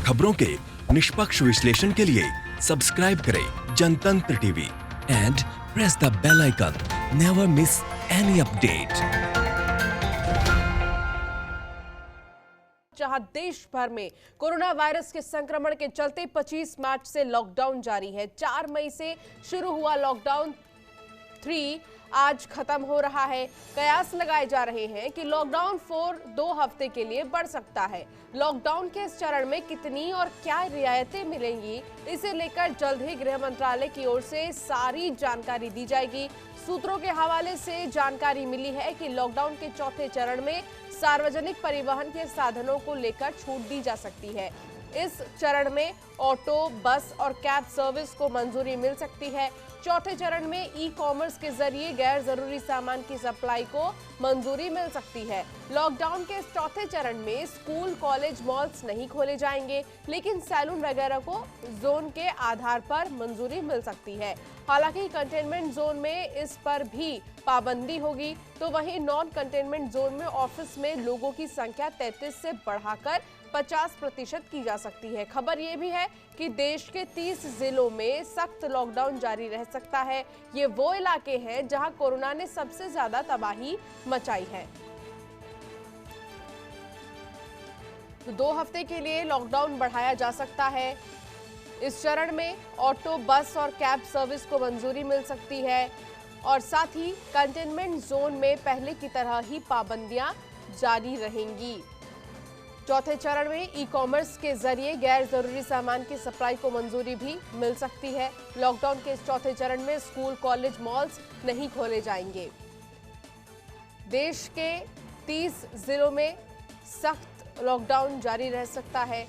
खबरों के निष्पक्ष विश्लेषण के लिए सब्सक्राइब करें Jantantra TV and press the bell icon. Never miss any update. जहां देश भर में कोरोना वायरस के संक्रमण के चलते 25 मार्च से लॉकडाउन जारी है। 4 मई से शुरू हुआ लॉकडाउन 3 आज खत्म हो रहा है। कयास लगाए जा रहे हैं कि लॉकडाउन 4 2 हफ्ते के लिए बढ़ सकता है। लॉकडाउन के इस चरण में कितनी और क्या रियायतें मिलेंगी, इसे लेकर जल्द ही गृह मंत्रालय की ओर से सारी जानकारी दी जाएगी। सूत्रों के हवाले से जानकारी मिली है कि लॉकडाउन के चौथे चरण में सार्वजनिक परिवहन के साधनों को लेकर छूट दी जा सकती है। इस चरण में ऑटो, बस और कैब सर्विस को मंजूरी मिल सकती है। चौथे चरण में ई कॉमर्स के जरिए गैर जरूरी सामान की सप्लाई को मंजूरी मिल सकती है। लॉकडाउन के इस चौथे चरण में स्कूल, कॉलेज, मॉल्स नहीं खोले जाएंगे, लेकिन सैलून वगैरह को जोन के आधार पर मंजूरी मिल सकती है। हालांकि कंटेनमेंट जोन में इस पर भी पाबंदी होगी, तो वहीं नॉन कंटेनमेंट जोन में ऑफिस में लोगों की संख्या 33 से बढ़ाकर 50% की जा सकती है। खबर यह भी है कि देश के 30 जिलों में सख्त लॉकडाउन जारी रह सकता है। ये वो इलाके हैं जहां कोरोना ने सबसे ज्यादा तबाही मचाई है। तो 2 हफ्ते के लिए लॉकडाउन बढ़ाया जा सकता है। इस चरण में ऑटो, बस और कैब सर्विस को मंजूरी मिल सकती है और साथ ही कंटेनमेंट जोन में पहले की तरह ही पाबंदियां जारी रहेंगी। चौथे चरण में ई कॉमर्स के जरिए गैर जरूरी सामान की सप्लाई को मंजूरी भी मिल सकती है। लॉकडाउन के इस चौथे चरण में स्कूल, कॉलेज, मॉल्स नहीं खोले जाएंगे। देश के 30 जिलों में सख्त लॉकडाउन जारी रह सकता है।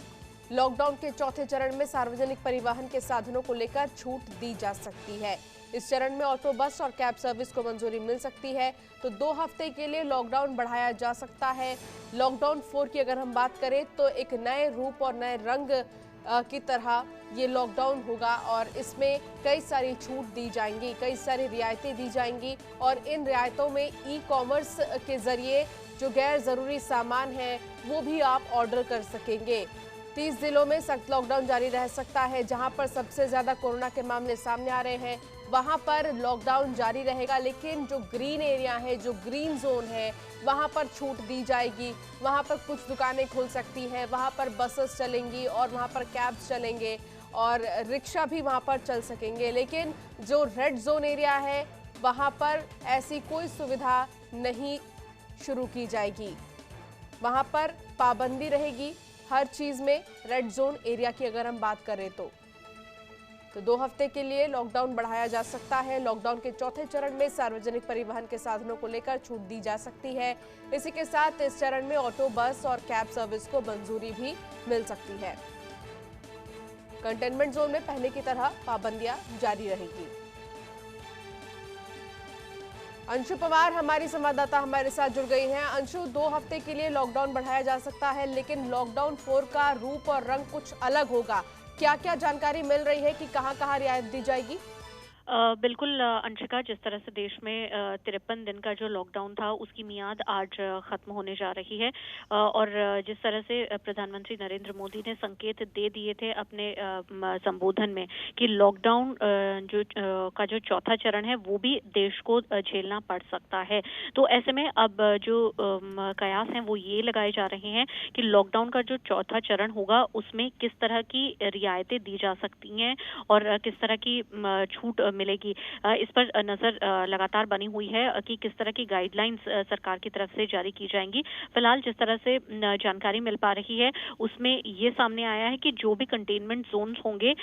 लॉकडाउन के चौथे चरण में सार्वजनिक परिवहन के साधनों को लेकर छूट दी जा सकती है। इस चरण में ऑटो, बस और कैब सर्विस को मंजूरी मिल सकती है। तो 2 हफ्ते के लिए लॉकडाउन बढ़ाया जा सकता है। लॉकडाउन 4 की अगर हम बात करें तो एक नए रूप और नए रंग की तरह ये लॉकडाउन होगा और इसमें कई सारी छूट दी जाएंगी, कई सारी रियायतें दी जाएंगी और इन रियायतों में ई कॉमर्स के जरिए जो गैर जरूरी सामान है वो भी आप ऑर्डर कर सकेंगे। 30 जिलों में सख्त लॉकडाउन जारी रह सकता है। जहां पर सबसे ज्यादा कोरोना के मामले सामने आ रहे हैं वहां पर लॉकडाउन जारी रहेगा, लेकिन जो ग्रीन एरिया है, जो ग्रीन जोन है, वहां पर छूट दी जाएगी। वहां पर कुछ दुकानें खुल सकती हैं, वहां पर बसेस चलेंगी और वहां पर कैब्स चलेंगे और रिक्शा भी वहां पर चल सकेंगे। लेकिन जो रेड जोन एरिया है वहां पर ऐसी कोई सुविधा नहीं शुरू की जाएगी। वहां पर पाबंदी रहेगी हर चीज में। रेड जोन एरिया की अगर हम बात करें तो 2 हफ्ते के लिए लॉकडाउन बढ़ाया जा सकता है। लॉकडाउन के चौथे चरण में सार्वजनिक परिवहन के साधनों को लेकर छूट दी जा सकती है। इसी के साथ इस चरण में ऑटो, बस और कैब सर्विस को मंजूरी भी मिल सकती है। कंटेनमेंट जोन में पहले की तरह पाबंदियां जारी रहेगी। अंशु पवार हमारी संवाददाता हमारे साथ जुड़ गई हैं। अंशु, 2 हफ्ते के लिए लॉकडाउन बढ़ाया जा सकता है, लेकिन लॉकडाउन 4 का रूप और रंग कुछ अलग होगा। क्या क्या जानकारी मिल रही है कि कहां-कहां रियायत दी जाएगी? बिल्कुल अंशिका, जिस तरह से देश में 53 दिन का जो लॉकडाउन था उसकी मियाद आज खत्म होने जा रही है और जिस तरह से प्रधानमंत्री नरेंद्र मोदी ने संकेत दे दिए थे अपने संबोधन में कि लॉकडाउन का जो चौथा चरण है वो भी देश को झेलना पड़ सकता है। तो ऐसे में अब जो कयास हैं वो ये लगाए जा रहे हैं कि लॉकडाउन का जो चौथा चरण होगा उसमें किस तरह की रियायतें दी जा सकती हैं और किस तरह की छूट मिलेगी। इस पर नजर लगातार बनी हुई है कि किस तरह की गाइडलाइंस सरकार की तरफ से जारी की जाएंगी। फिलहाल जिस तरह से जानकारी मिल पा रही है उसमें ये सामने आया है कि जो भी कंटेनमेंट जोन्स होंगे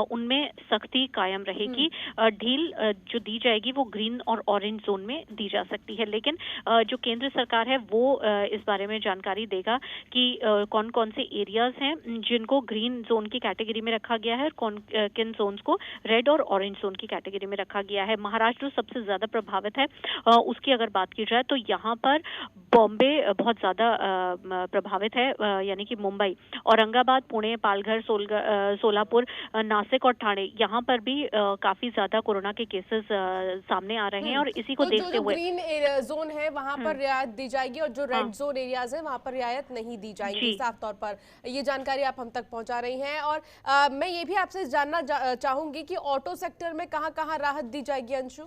उनमें सख्ती कायम रहेगी। ढील जो दी जाएगी वो ग्रीन और ऑरेंज जोन में दी जा सकती है, लेकिन जो केंद्र सरकार है वो इस बारे में जानकारी देगा कि कौन कौन से एरियाज हैं जिनको ग्रीन जोन की कैटेगरी में रखा गया है और किन जोन्स को रेड और ऑरेंज जोन की कैटेगरी में रखा गया है। महाराष्ट्र जो सबसे ज्यादा प्रभावित है उसकी अगर बात की जाए तो यहाँ पर बॉम्बे बहुत ज्यादा प्रभावित है, यानी कि मुंबई, औरंगाबाद, पुणे, पालघर, सोलापुर, नासिक और ठाणे, यहाँ पर भी काफी ज्यादा कोरोना के केसेस सामने आ रहे हैं और इसी को तो देखते हुए ग्रीन जोन है वहां पर रियायत दी जाएगी और जो रेड जोन एरियाज है वहां पर रियायत नहीं दी जाएगी। साफ तौर पर ये जानकारी आप हम तक पहुंचा रही हैं। और मैं ये भी आपसे जानना चाहूंगी कि ऑटो सेक्टर में कहां-कहां राहत दी जाएगी अंशु?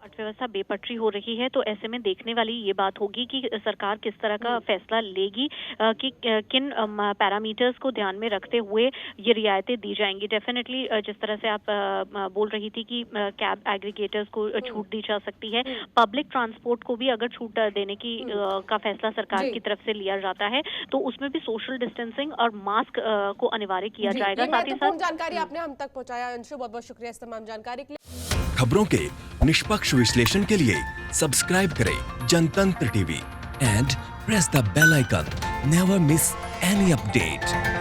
अर्थव्यवस्था बेपटरी हो रही है, तो ऐसे में देखने वाली ये बात होगी कि सरकार किस तरह का फैसला लेगी कि किन पैरामीटर्स को ध्यान में रखते हुए ये रियायतें दी जाएंगी। डेफिनेटली जिस तरह से आप बोल रही थी कि कैब एग्रीगेटर्स को छूट दी जा सकती है, पब्लिक ट्रांसपोर्ट को भी अगर छूट देने की का फैसला सरकार की तरफ से लिया जाता है तो उसमें भी सोशल डिस्टेंसिंग और मास्क को अनिवार्य किया जाएगा। साथ ही साथ जानकारी आपने हम तक पहुंचाया अंशु, बहुत बहुत शुक्रिया इस तमाम जानकारी के लिए। खबरों के निष्पक्ष विश्लेषण के लिए सब्सक्राइब करें Jantantra TV and press the bell icon. Never miss any update.